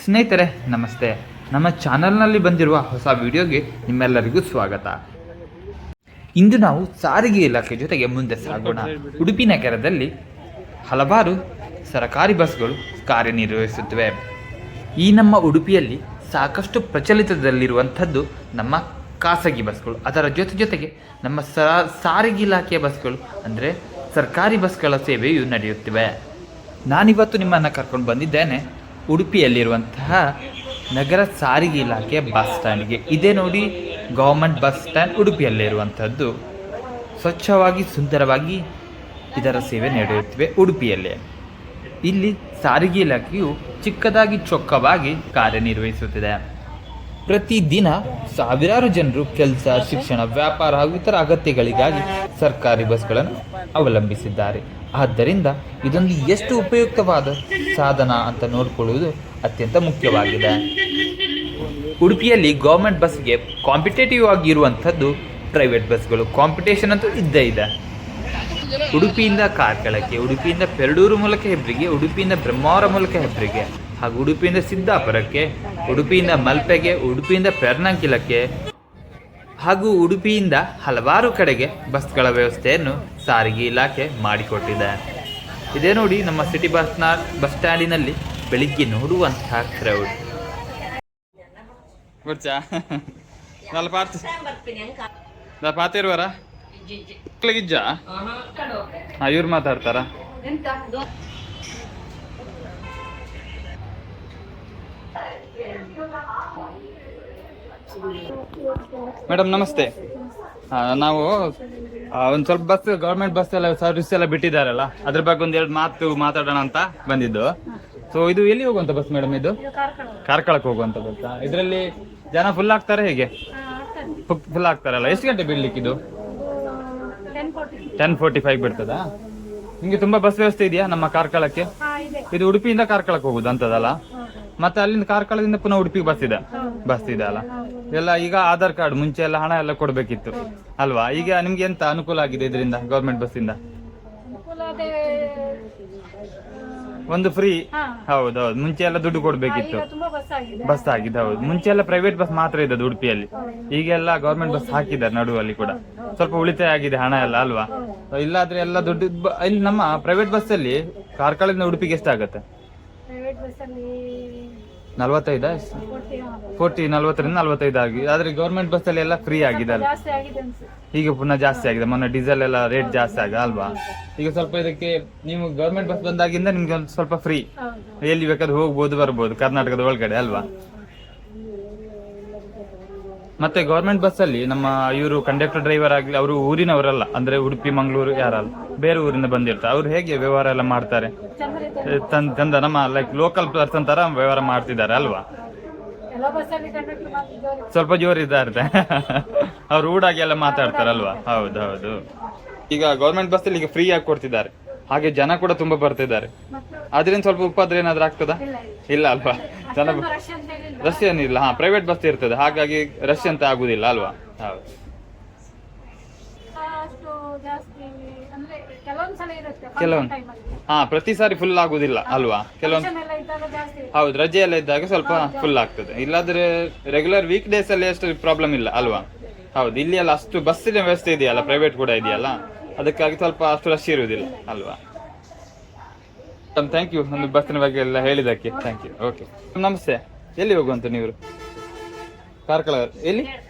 ಸ್ನೇಹಿತರೆ ನಮಸ್ತೆ. ನಮ್ಮ ಚಾನಲ್ನಲ್ಲಿ ಬಂದಿರುವ ಹೊಸ ವಿಡಿಯೋಗೆ ನಿಮ್ಮೆಲ್ಲರಿಗೂ ಸ್ವಾಗತ. ಇಂದು ನಾವು ಸಾರಿಗೆ ಇಲಾಖೆ ಜೊತೆಗೆ ಮುಂದೆ ಸಾಗೋಣ. ಉಡುಪಿ ನಗರದಲ್ಲಿ ಹಲವಾರು ಸರಕಾರಿ ಬಸ್ಗಳು ಕಾರ್ಯನಿರ್ವಹಿಸುತ್ತವೆ. ಈ ನಮ್ಮ ಉಡುಪಿಯಲ್ಲಿ ಸಾಕಷ್ಟು ಪ್ರಚಲಿತದಲ್ಲಿರುವಂಥದ್ದು ನಮ್ಮ ಖಾಸಗಿ ಬಸ್ಗಳು. ಅದರ ಜೊತೆಗೆ ನಮ್ಮ ಸಾರಿಗೆ ಇಲಾಖೆಯ ಬಸ್ಗಳು ಅಂದರೆ ಸರ್ಕಾರಿ ಬಸ್ಗಳ ಸೇವೆಯು ನಡೆಯುತ್ತಿವೆ. ನಾನಿವತ್ತು ನಿಮ್ಮನ್ನು ಕರ್ಕೊಂಡು ಬಂದಿದ್ದೇನೆ ಉಡುಪಿಯಲ್ಲಿರುವಂತಹ ನಗರ ಸಾರಿಗೆ ಇಲಾಖೆಯ ಬಸ್ ಸ್ಟ್ಯಾಂಡ್ಗೆ. ಇದೇ ನೋಡಿ ಗೌರ್ಮೆಂಟ್ ಬಸ್ ಸ್ಟ್ಯಾಂಡ್ ಉಡುಪಿಯಲ್ಲಿರುವಂಥದ್ದು. ಸ್ವಚ್ಛವಾಗಿ ಸುಂದರವಾಗಿ ಇದರ ಸೇವೆ ನಡೆಯುತ್ತಿವೆ ಉಡುಪಿಯಲ್ಲೇ. ಇಲ್ಲಿ ಸಾರಿಗೆ ಇಲಾಖೆಯು ಚಿಕ್ಕದಾಗಿ ಚೊಕ್ಕವಾಗಿ ಕಾರ್ಯನಿರ್ವಹಿಸುತ್ತಿದೆ. ಪ್ರತಿದಿನ ಸಾವಿರಾರು ಜನರು ಕೆಲಸ, ಶಿಕ್ಷಣ, ವ್ಯಾಪಾರ ಹಾಗೂ ಇತರ ಅಗತ್ಯಗಳಿಗಾಗಿ ಸರ್ಕಾರಿ ಬಸ್ಗಳನ್ನು ಅವಲಂಬಿಸಿದ್ದಾರೆ. ಆದ್ದರಿಂದ ಇದೊಂದು ಎಷ್ಟು ಉಪಯುಕ್ತವಾದ ಸಾಧನ ಅಂತ ನೋಡಿಕೊಳ್ಳುವುದು ಅತ್ಯಂತ ಮುಖ್ಯವಾಗಿದೆ. ಉಡುಪಿಯಲ್ಲಿ ಗೌರ್ಮೆಂಟ್ ಬಸ್ಗೆ ಕಾಂಪಿಟೇಟಿವ್ ಆಗಿರುವಂಥದ್ದು ಪ್ರೈವೇಟ್ ಬಸ್ಗಳು. ಕಾಂಪಿಟೇಷನ್ ಅಂತೂ ಇದ್ದೇ ಇದೆ. ಉಡುಪಿಯಿಂದ ಕಾರ್ಕಳಕ್ಕೆ, ಉಡುಪಿಯಿಂದ ಪೆರಡೂರು ಮೂಲಕ ಹೆಬ್ರಿಗೆ, ಉಡುಪಿಯಿಂದ ಬ್ರಹ್ಮಾವರ ಮೂಲಕ ಹೆಬ್ರಿಗೆ, ಹಾಗೂ ಉಡುಪಿಯಿಂದ ಸಿದ್ದಾಪುರಕ್ಕೆ, ಉಡುಪಿಯಿಂದ ಮಲ್ಪೆಗೆ, ಉಡುಪಿಯಿಂದ ಪೆರ್ನಂಕಿಲಕ್ಕೆ ಹಾಗೂ ಉಡುಪಿಯಿಂದ ಹಲವಾರು ಕಡೆಗೆ ಬಸ್ಗಳ ವ್ಯವಸ್ಥೆಯನ್ನು ಸಾರಿಗೆ ಇಲಾಖೆ ಮಾಡಿಕೊಟ್ಟಿದೆ. ಇದೇ ನೋಡಿ ನಮ್ಮ ಸಿಟಿ ಬಸ್ ಸ್ಟ್ಯಾಂಡಿನಲ್ಲಿ ಬೆಳಿಗ್ಗೆ ನೋಡುವಂತಹ ಕ್ರೌಡ್. ಪಾತಿರುವರ ಗಿಜ್ಜ ಇವ್ರು ಮಾತಾಡ್ತಾರ. ಮೇಡಮ್ ನಮಸ್ತೆ. ನಾವು ಒಂದು ಸ್ವಲ್ಪ ಬಸ್ ಗೌರ್ಮೆಂಟ್ ಬಸ್ ಎಲ್ಲ ಸರ್ವಿಸ್ ಎಲ್ಲ ಬಿಟ್ಟಿದ್ದಾರಲ್ಲ, ಅದ್ರ ಬಗ್ಗೆ ಒಂದೆರಡು ಮಾತು ಮಾತಾಡೋಣ ಅಂತ ಬಂದಿದ್ದು. ಸೊ ಇದು ಎಲ್ಲಿ ಹೋಗುವಂತ ಬಸ್ ಮೇಡಮ್? ಇದು ಕಾರ್ಕಳಕ್ಕೆ ಹೋಗುವಂತ ಬಸ್. ಇದರಲ್ಲಿ ಜನ ಫುಲ್ ಆಗ್ತಾರೆ ಹೇಗೆ? ಫುಲ್ ಆಗ್ತಾರಲ್ಲ. ಎಷ್ಟು ಗಂಟೆ ಬಿಡ್ಲಿಕ್ಕೆ ಇದು? 10:45 ಬಿಡ್ತದಾ? ನಿಮ್ಗೆ ತುಂಬಾ ಬಸ್ ವ್ಯವಸ್ಥೆ ಇದೆಯಾ ನಮ್ಮ ಕಾರ್ಕಳಕ್ಕೆ? ಇದು ಉಡುಪಿಯಿಂದ ಕಾರ್ಕಳಕ್ಕೆ ಹೋಗುದು ಅಂತದಲ್ಲ, ಮತ್ತೆ ಅಲ್ಲಿಂದ ಕಾರ್ಕಳದಿಂದ ಪುನಃ ಉಡುಪಿಗೆ ಬಸ್ ಇದೆ ಅಲ್ಲ ಎಲ್ಲ. ಈಗ ಆಧಾರ್ ಕಾರ್ಡ್, ಮುಂಚೆ ಎಲ್ಲ ಹಣ ಎಲ್ಲ ಕೊಡ್ಬೇಕಿತ್ತು ಅಲ್ವಾ? ಈಗ ನಿಮ್ಗೆ ಎಂತ ಅನುಕೂಲ ಆಗಿದೆ ಇದರಿಂದ? ಗೌರ್ಮೆಂಟ್ ಬಸ್ ಇಂದ ಒಂದು ಫ್ರೀ. ಹೌದೌದು, ಮುಂಚೆ ಎಲ್ಲ ದುಡ್ಡು ಕೊಡ್ಬೇಕಿತ್ತು. ಬಸ್ ಆಗಿದೆ, ಹೌದು. ಮುಂಚೆ ಎಲ್ಲ ಪ್ರೈವೇಟ್ ಬಸ್ ಮಾತ್ರ ಇದ್ದದ್ದು ಉಡುಪಿಯಲ್ಲಿ. ಈಗೆಲ್ಲ ಗೌರ್ಮೆಂಟ್ ಬಸ್ ಹಾಕಿದ್ದಾರೆ ನಡುವಲ್ಲಿ ಕೂಡ. ಸ್ವಲ್ಪ ಉಳಿತಾಯ ಆಗಿದೆ ಹಣ ಎಲ್ಲ ಅಲ್ವಾ? ಇಲ್ಲಾದ್ರೆ ಎಲ್ಲ ದುಡ್ಡು. ಇಲ್ಲಿ ನಮ್ಮ ಪ್ರೈವೇಟ್ ಬಸ್ ಅಲ್ಲಿ ಕಾರ್ಕಳದಿಂದ ಉಡುಪಿಗೆ ಎಷ್ಟಾಗತ್ತೆ? 45 40ರಿಂದ 45 ಆಗಿದೆ. ಆದ್ರೆ ಗೌರ್ಮೆಂಟ್ ಬಸ್ ಅಲ್ಲಿ ಎಲ್ಲ ಫ್ರೀ ಆಗಿದೆ ಅಲ್ಲ. ಈಗ ಪುನಃ ಜಾಸ್ತಿ ಆಗಿದೆ. ಮೊನ್ನೆ ಡೀಸೆಲ್ ಎಲ್ಲ ರೇಟ್ ಜಾಸ್ತಿ ಆಗಿದೆ ಅಲ್ವಾ? ಈಗ ಸ್ವಲ್ಪ ಇದಕ್ಕೆ ನೀವು ಗೌರ್ಮೆಂಟ್ ಬಸ್ ಬಂದಾಗಿಂದ ನಿಮ್ಗೆ ಒಂದು ಸ್ವಲ್ಪ ಫ್ರೀ, ಎಲ್ಲಿ ಬೇಕಾದ್ರೂ ಹೋಗ್ಬೋದು ಬರ್ಬೋದು ಕರ್ನಾಟಕದ ಒಳಗಡೆ ಅಲ್ವಾ? ಮತ್ತೆ ಗೌರ್ಮೆಂಟ್ ಬಸ್ ಅಲ್ಲಿ ನಮ್ಮ ಇವರು ಕಂಡಕ್ಟರ್ ಡ್ರೈವರ್ ಆಗ್ಲಿ, ಅವರು ಊರಿನವರಲ್ಲ, ಅಂದ್ರೆ ಉಡುಪಿ ಮಂಗಳೂರು ಯಾರಲ್ಲ, ಬೇರೆ ಊರಿಂದ ಬಂದಿರ್ತಾರೆ. ಅವ್ರು ಹೇಗೆ ವ್ಯವಹಾರ ಎಲ್ಲ ಮಾಡ್ತಾರೆ? ಚಂದ ನಮ್ಮ ಲೈಕ್ ಲೋಕಲ್ ಪರ್ಸನ್ ತರ ವ್ಯವಹಾರ ಮಾಡ್ತಿದ್ದಾರೆ ಅಲ್ವಾ? ಸ್ವಲ್ಪ ಜೋರಿದ್ದಾರೆ. ಅವ್ರು ಊಡಾಗಿ ಎಲ್ಲ ಮಾತಾಡ್ತಾರಲ್ವಾ? ಹೌದೌದು. ಈಗ ಗೌರ್ಮೆಂಟ್ ಬಸ್ ಅಲ್ಲಿ ಈಗ ಫ್ರೀ ಆಗಿ ಕೊಡ್ತಿದ್ದಾರೆ, ಹಾಗೆ ಜನ ಕೂಡ ತುಂಬಾ ಬರ್ತಿದ್ದಾರೆ. ಅದ್ರಿಂದ ಸ್ವಲ್ಪ ಉಪದ್ರ ಏನಾದ್ರೂ ಆಗ್ತದಾ? ಇಲ್ಲ ಅಲ್ವಾ? ಜನ ರಶ್ ಏನಿಲ್ಲ. ಪ್ರೈವೇಟ್ ಬಸ್ ಇರ್ತದೆ, ಹಾಗಾಗಿ ರಶ್ ಅಂತ ಆಗುದಿಲ್ಲ ಅಲ್ವಾ? ಹೌದು. ಕೆಲವೊಂದು ಪ್ರತಿ ಸಾರಿ ಫುಲ್ ಆಗುದಿಲ್ಲ ಅಲ್ವಾ? ಕೆಲವೊಂದು ಹೌದು, ರಜೆ ಎಲ್ಲ ಇದ್ದಾಗ ಸ್ವಲ್ಪ ಫುಲ್ ಆಗ್ತದೆ. ಇಲ್ಲಾದ್ರೆ ರೆಗ್ಯುಲರ್ ವೀಕ್ ಡೇಸ್ ಅಲ್ಲಿ ಅಷ್ಟು ಪ್ರಾಬ್ಲಮ್ ಇಲ್ಲ ಅಲ್ವಾ? ಹೌದು. ಇಲ್ಲಿ ಎಲ್ಲ ಅಷ್ಟು ಬಸ್ಸಿನ ವ್ಯವಸ್ಥೆ ಇದೆಯಲ್ಲ, ಪ್ರೈವೇಟ್ ಕೂಡ ಇದೆಯಲ್ಲ, ಅದಕ್ಕಾಗಿ ಸ್ವಲ್ಪ ಅಷ್ಟು ರಶ್ ಇರುವುದಿಲ್ಲ ಅಲ್ವಾ? ಥ್ಯಾಂಕ್ ಯು ಒಂದು ಬಸ್ಸಿನ ಬಗ್ಗೆ ಎಲ್ಲ ಹೇಳಿದಕ್ಕೆ. Thank you. ಓಕೆ, ನಮಸ್ತೆ. ಎಲ್ಲಿ ಹೋಗುವಂತ ನೀವು? ಕಾರ್ಕಳ. ಎಲ್ಲಿ?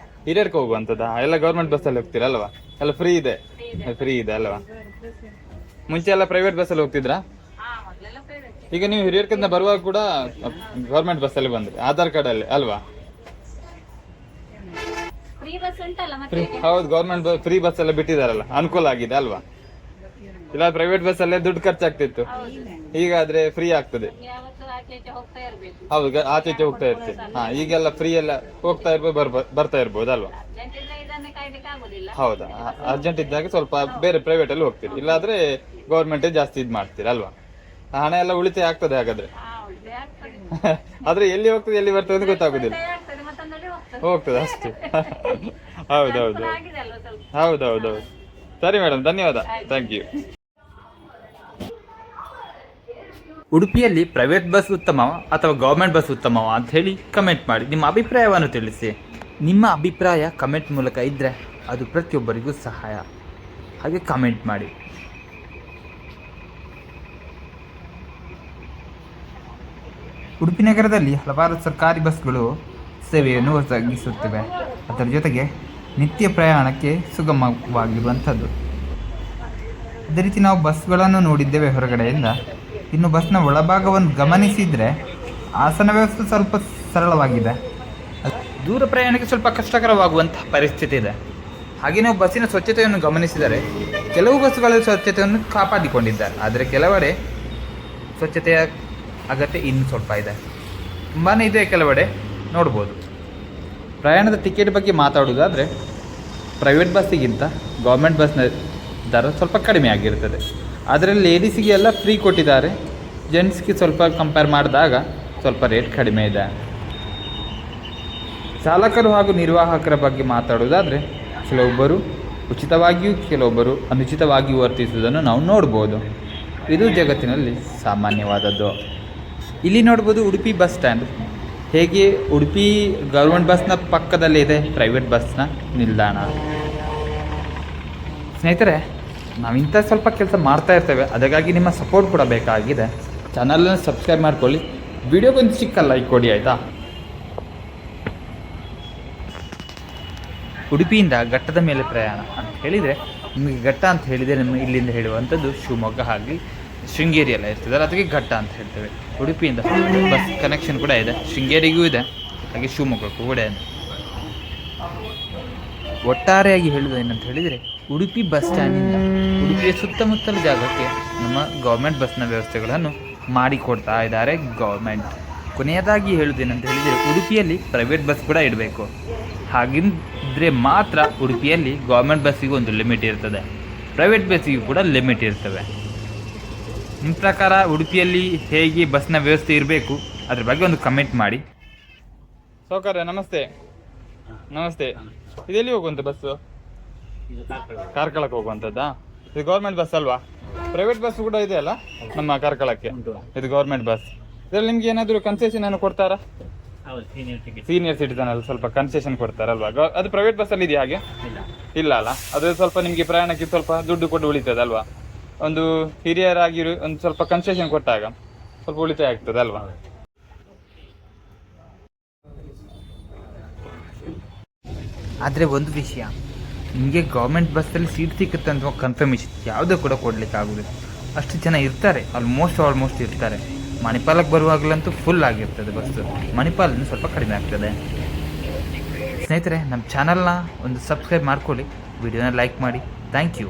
ಹಿರಿಯರ್ಗೆ ಹೋಗುವಂತದ? ಎಲ್ಲ ಗೌರ್ಮೆಂಟ್ ಬಸ್ ಅಲ್ಲಿ ಹೋಗ್ತೀರಾ ಅಲ್ವಾ? ಎಲ್ಲ ಫ್ರೀ ಇದೆ ಅಲ್ವಾ? ಮುಂಚೆ ಎಲ್ಲ ಪ್ರೈವೇಟ್ ಬಸ್ ಅಲ್ಲಿ ಹೋಗ್ತಿದ್ರಾ? ಈಗ ನೀವು ಹಿರಿಯರ್ಕಿಂದ ಬರುವಾಗ ಕೂಡ ಗೌರ್ಮೆಂಟ್ ಬಸ್ ಅಲ್ಲಿ ಬಂದ್ರಿ, ಆಧಾರ್ ಕಾರ್ಡ್ ಅಲ್ಲಿ ಅಲ್ವಾ? ಹೌದು, ಗೌರ್ಮೆಂಟ್ ಫ್ರೀ ಬಸ್ ಎಲ್ಲ ಬಿಟ್ಟಿದಾರಲ್ಲ, ಅನುಕೂಲ ಆಗಿದೆ ಅಲ್ವಾ? ಇಲ್ಲ ಪ್ರೈವೇಟ್ ಬಸ್ ಅಲ್ಲೇ ದುಡ್ಡು ಖರ್ಚಾಗ್ತಿತ್ತು, ಹೀಗಾದ್ರೆ ಫ್ರೀ ಆಗ್ತದೆ. ಹೌದು, ಆಚೆ ಈಚೆ ಹೋಗ್ತಾ ಇರ್ತೀವಿ. ಈಗೆಲ್ಲ ಫ್ರೀ ಎಲ್ಲ ಹೋಗ್ತಾ ಇರ್ಬೋದು, ಬರ್ತಾ ಇರ್ಬೋದು ಅಲ್ವಾ? ಹೌದಾ? ಅರ್ಜೆಂಟ್ ಇದ್ದಾಗ ಸ್ವಲ್ಪ ಬೇರೆ ಪ್ರೈವೇಟ್ ಅಲ್ಲಿ ಹೋಗ್ತೀರಿ, ಇಲ್ಲಾದ್ರೆ ಗೌರ್ಮೆಂಟ್ ಜಾಸ್ತಿ ಇದ್ ಮಾಡ್ತೀರಿ ಅಲ್ವಾ? ಹಣ ಎಲ್ಲ ಉಳಿತಾಯ ಆಗ್ತದೆ ಹಾಗಾದ್ರೆ. ಆದ್ರೆ ಎಲ್ಲಿ ಹೋಗ್ತದೆ ಎಲ್ಲಿ ಬರ್ತದೆ ಅಂತ ಗೊತ್ತಾಗುದಿಲ್ಲ. ಹೋಗ್ತದೆ ಅಷ್ಟೇ. ಹೌದೌದು. ಹೌದೌದು. ಸರಿ ಮೇಡಮ್, ಧನ್ಯವಾದ. Thank you. ಉಡುಪಿಯಲ್ಲಿ ಪ್ರೈವೇಟ್ ಬಸ್ ಉತ್ತಮವ ಅಥವಾ ಗೌರ್ಮೆಂಟ್ ಬಸ್ ಉತ್ತಮವ ಅಂತ ಹೇಳಿ ಕಮೆಂಟ್ ಮಾಡಿ ನಿಮ್ಮ ಅಭಿಪ್ರಾಯವನ್ನು ತಿಳಿಸಿ. ನಿಮ್ಮ ಅಭಿಪ್ರಾಯ ಕಮೆಂಟ್ ಮೂಲಕ ಇದ್ದರೆ ಅದು ಪ್ರತಿಯೊಬ್ಬರಿಗೂ ಸಹಾಯ. ಹಾಗೆ ಕಮೆಂಟ್ ಮಾಡಿ. ಉಡುಪಿ ನಗರದಲ್ಲಿ ಹಲವಾರು ಸರ್ಕಾರಿ ಬಸ್ಗಳು ಸೇವೆಯನ್ನು ಒದಗಿಸುತ್ತಿವೆ. ಅದರ ಜೊತೆಗೆ ನಿತ್ಯ ಪ್ರಯಾಣಕ್ಕೆ ಸುಗಮವಾಗಿರುವಂಥದ್ದು. ಅದೇ ರೀತಿ ನಾವು ಬಸ್ಗಳನ್ನು ನೋಡಿದ್ದೇವೆ ಹೊರಗಡೆಯಿಂದ. ಇನ್ನು ಬಸ್ನ ಒಳಭಾಗವನ್ನು ಗಮನಿಸಿದರೆ ಆಸನ ವ್ಯವಸ್ಥೆ ಸ್ವಲ್ಪ ಸರಳವಾಗಿದೆ. ದೂರ ಪ್ರಯಾಣಕ್ಕೆ ಸ್ವಲ್ಪ ಕಷ್ಟಕರವಾಗುವಂಥ ಪರಿಸ್ಥಿತಿ ಇದೆ. ಹಾಗೆ ನಾವು ಬಸ್ಸಿನ ಸ್ವಚ್ಛತೆಯನ್ನು ಗಮನಿಸಿದರೆ ಕೆಲವು ಬಸ್ಗಳಲ್ಲಿ ಸ್ವಚ್ಛತೆಯನ್ನು ಕಾಪಾಡಿಕೊಂಡಿದ್ದಾರೆ, ಆದರೆ ಕೆಲವೆಡೆ ಸ್ವಚ್ಛತೆಯ ಅಗತ್ಯ ಇನ್ನೂ ಸ್ವಲ್ಪ ಇದೆ, ತುಂಬಾ ಇದೆ ಕೆಲವೆಡೆ ನೋಡ್ಬೋದು. ಪ್ರಯಾಣದ ಟಿಕೆಟ್ ಬಗ್ಗೆ ಮಾತಾಡೋದಾದರೆ ಪ್ರೈವೇಟ್ ಬಸ್ಸಿಗಿಂತ ಗೌರ್ಮೆಂಟ್ ಬಸ್ನ ದರ ಸ್ವಲ್ಪ ಕಡಿಮೆ ಆಗಿರ್ತದೆ. ಆದರೆ ಲೇಡೀಸಿಗೆ ಎಲ್ಲ ಫ್ರೀ ಕೊಟ್ಟಿದ್ದಾರೆ. ಜೆಂಟ್ಸ್ಗೆ ಸ್ವಲ್ಪ ಕಂಪೇರ್ ಮಾಡಿದಾಗ ಸ್ವಲ್ಪ ರೇಟ್ ಕಡಿಮೆ ಇದೆ. ಚಾಲಕರು ಹಾಗೂ ನಿರ್ವಾಹಕರ ಬಗ್ಗೆ ಮಾತಾಡೋದಾದರೆ ಕೆಲವೊಬ್ಬರು ಉಚಿತವಾಗಿಯೂ ಕೆಲವೊಬ್ಬರು ಅನುಚಿತವಾಗಿಯೂ ವರ್ತಿಸುವುದನ್ನು ನಾವು ನೋಡ್ಬೋದು. ಇದು ಜಗತ್ತಿನಲ್ಲಿ ಸಾಮಾನ್ಯವಾದದ್ದು. ಇಲ್ಲಿ ನೋಡ್ಬೋದು ಉಡುಪಿ ಬಸ್ ಸ್ಟ್ಯಾಂಡ್. ಹೇಗೆ ಉಡುಪಿ ಗೌರ್ಮೆಂಟ್ ಬಸ್ನ ಪಕ್ಕದಲ್ಲೇ ಇದೆ ಪ್ರೈವೇಟ್ ಬಸ್ನ ನಿಲ್ದಾಣ. ಸ್ನೇಹಿತರೆ, ನಾವಿಂಥ ಸ್ವಲ್ಪ ಕೆಲಸ ಮಾಡ್ತಾ ಇರ್ತೇವೆ, ಅದಕ್ಕಾಗಿ ನಿಮ್ಮ ಸಪೋರ್ಟ್ ಕೂಡ ಬೇಕಾಗಿದೆ. ಚಾನಲನ್ನು ಸಬ್ಸ್ಕ್ರೈಬ್ ಮಾಡ್ಕೊಳ್ಳಿ, ವಿಡಿಯೋಗೊಂದು ಚಿಕ್ಕ ಲೈಕ್ ಕೊಡಿ, ಆಯಿತಾ? ಉಡುಪಿಯಿಂದ ಘಟ್ಟದ ಮೇಲೆ ಪ್ರಯಾಣ ಅಂತ ಹೇಳಿದರೆ, ನಿಮಗೆ ಘಟ್ಟ ಅಂತ ಹೇಳಿದರೆ ನಿಮ್ಮ ಇಲ್ಲಿಂದ ಹೇಳುವಂಥದ್ದು ಶಿವಮೊಗ್ಗ ಹಾಗೆ ಶೃಂಗೇರಿ ಎಲ್ಲ ಇರ್ತದಲ್ಲ, ಅದಕ್ಕೆ ಘಟ್ಟ ಅಂತ ಹೇಳ್ತೇವೆ. ಉಡುಪಿಯಿಂದ ಬಸ್ ಕನೆಕ್ಷನ್ ಕೂಡ ಇದೆ, ಶೃಂಗೇರಿಗೂ ಇದೆ, ಹಾಗೆ ಶಿವಮೊಗ್ಗಕ್ಕೂ ಕೂಡ ಇದೆ. ಒಟ್ಟಾರೆಯಾಗಿ ಹೇಳುವುದು ಏನಂತ ಹೇಳಿದರೆ, ಉಡುಪಿ ಬಸ್ ಸ್ಟ್ಯಾಂಡಿಂದ ಉಡುಪಿಯ ಸುತ್ತಮುತ್ತಲ ಜಾಗಕ್ಕೆ ನಮ್ಮ ಗೌರ್ಮೆಂಟ್ ಬಸ್ನ ವ್ಯವಸ್ಥೆಗಳನ್ನು ಮಾಡಿಕೊಡ್ತಾ ಇದ್ದಾರೆ ಗೌರ್ಮೆಂಟ್. ಕೊನೆಯದಾಗಿ ಹೇಳುವುದೇನಂತ ಹೇಳಿದರೆ, ಉಡುಪಿಯಲ್ಲಿ ಪ್ರೈವೇಟ್ ಬಸ್ ಕೂಡ ಇಡಬೇಕು. ಹಾಗಿದ್ರೆ ಮಾತ್ರ ಉಡುಪಿಯಲ್ಲಿ ಗೌರ್ಮೆಂಟ್ ಬಸ್ಸಿಗೂ ಒಂದು ಲಿಮಿಟ್ ಇರ್ತದೆ, ಪ್ರೈವೇಟ್ ಬಸ್ಸಿಗೂ ಕೂಡ ಲಿಮಿಟ್ ಇರ್ತವೆ. ನಿಮ್ಮ ಪ್ರಕಾರ ಉಡುಪಿಯಲ್ಲಿ ಹೇಗೆ ಬಸ್ನ ವ್ಯವಸ್ಥೆ ಇರಬೇಕು ಅದ್ರ ಬಗ್ಗೆ ಒಂದು ಕಮೆಂಟ್ ಮಾಡಿ. ಸೌಕರ್ಯ ನಮಸ್ತೆ. ನಮಸ್ತೆ. ಇದೆಲ್ಲಿ ಹೋಗುವಂಥ ಬಸ್ಸು? ಕಾರ್ಕಳಕ್ಕೆ ಹೋಗುವಂಥದ್ದಾ? ಇದು ಗೌರ್ಮೆಂಟ್ ಬಸ್ ಅಲ್ವಾ? ಪ್ರೈವೇಟ್ ಬಸ್ ಕೂಡ ಇದೆ ಅಲ್ಲ ನಮ್ಮ ಕಾರ್ಕಳಕ್ಕೆ? ಇದು ಗೌರ್ಮೆಂಟ್ ಬಸ್. ಇದರಲ್ಲಿ ನಿಮ್ಗೆ ಏನಾದರೂ ಕನ್ಸೆಷನ್ ಏನು ಕೊಡ್ತಾರಾ? ಸೀನಿಯರ್ ಸಿಟಿಸನ್ ಅಲ್ಲಿ ಸ್ವಲ್ಪ ಕನ್ಸೆಷನ್ ಕೊಡ್ತಾರಲ್ವಾ? ಅದು ಪ್ರೈವೇಟ್ ಬಸ್ಸಲ್ಲಿ ಇದೆಯಾ? ಹಾಗೆ ಇಲ್ಲ ಅಲ್ಲ. ಅದು ಸ್ವಲ್ಪ ನಿಮಗೆ ಪ್ರಯಾಣಕ್ಕೆ ಸ್ವಲ್ಪ ದುಡ್ಡು ಕೊಟ್ಟು ಉಳಿತದಲ್ವಾ? ಒಂದು ಹಿರಿಯರಾಗಿ ಒಂದು ಸ್ವಲ್ಪ ಕನ್ಸೆಷನ್ ಕೊಟ್ಟಾಗ ಸ್ವಲ್ಪ ಉಳಿತಾಯ ಆಗ್ತದೆ ಅಲ್ವಾ? ಆದರೆ ಒಂದು ವಿಷಯ, ನಿಮಗೆ ಗೌರ್ಮೆಂಟ್ ಬಸ್ಸಲ್ಲಿ ಸೀಟ್ ಸಿಕ್ಕುತ್ತೆ ಅಂತ ಕನ್ಫರ್ಮೇಷನ್ ಯಾವುದೂ ಕೂಡ ಕೊಡಲಿಕ್ಕೆ ಆಗೋದಿಲ್ಲ. ಅಷ್ಟು ಜನ ಇರ್ತಾರೆ, ಆಲ್ಮೋಸ್ಟ್ ಇರ್ತಾರೆ. ಮಣಿಪಾಲಕ್ಕೆ ಬರುವಾಗಲಂತೂ ಫುಲ್ ಆಗಿರ್ತದೆ ಬಸ್ಸು. ಮಣಿಪಾಲನ್ನು ಸ್ವಲ್ಪ ಕಡಿಮೆ ಆಗ್ತದೆ. ಸ್ನೇಹಿತರೆ, ನಮ್ಮ ಚಾನಲ್ನ ಒಂದು ಸಬ್ಸ್ಕ್ರೈಬ್ ಮಾಡ್ಕೊಳ್ಳಿ, ವಿಡಿಯೋನ ಲೈಕ್ ಮಾಡಿ. Thank you.